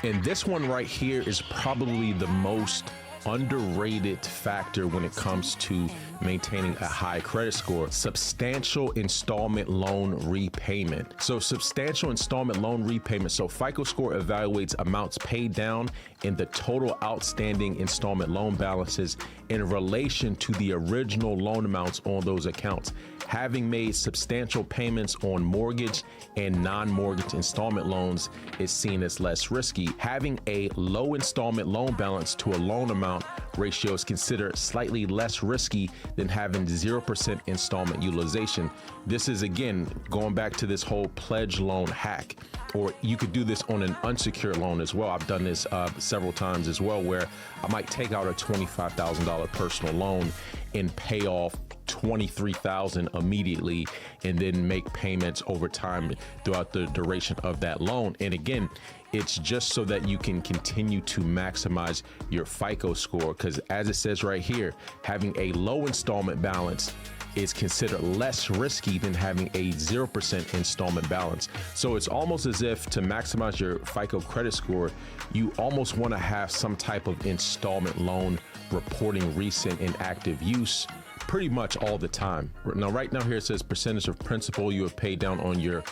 And this one right here is probably the most underrated factor when it comes to maintaining a high credit score: substantial installment loan repayment. So substantial installment loan repayment. So FICO score evaluates amounts paid down in the total outstanding installment loan balances in relation to the original loan amounts on those accounts. Having made substantial payments on mortgage and non-mortgage installment loans is seen as less risky. Having a low installment loan balance to a loan amount ratio is considered slightly less risky than having 0% installment utilization. This is, again, going back to this whole pledge loan hack, or you could do this on an unsecured loan as well. I've done this several times as well, where I might take out a $25,000 personal loan and pay off $23,000 immediately, and then make payments over time throughout the duration of that loan. And again, it's just so that you can continue to maximize your FICO score, because as it says right here, having a low installment balance is considered less risky than having a 0% installment balance. So it's almost as if to maximize your FICO credit score, you almost want to have some type of installment loan reporting recent and active use pretty much all the time. Now, right now here it says percentage of principal you have paid down on your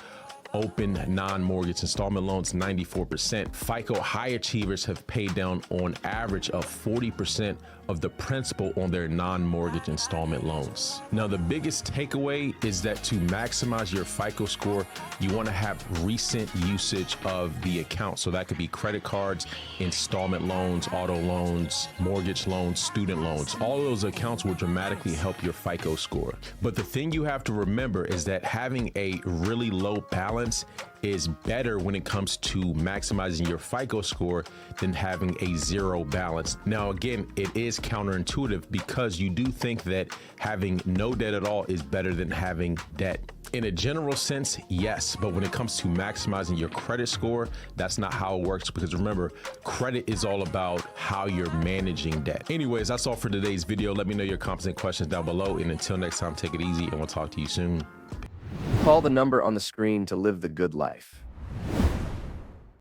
open non-mortgage installment loans, 94%. FICO high achievers have paid down on average of 40% of the principal on their non-mortgage installment loans. Now, the biggest takeaway is that to maximize your FICO score, you want to have recent usage of the account. So that could be credit cards, installment loans, auto loans, mortgage loans, student loans. All of those accounts will dramatically help your FICO score. But the thing you have to remember is that having a really low balance is better when it comes to maximizing your FICO score than having a zero balance. Now, again, it is counterintuitive because you do think that having no debt at all is better than having debt. In a general sense, yes, but when it comes to maximizing your credit score, that's not how it works, because remember, credit is all about how you're managing debt. Anyways, that's all for today's video. Let me know your comments and questions down below, and until next time, take it easy, and we'll talk to you soon. Call the number on the screen to live the good life.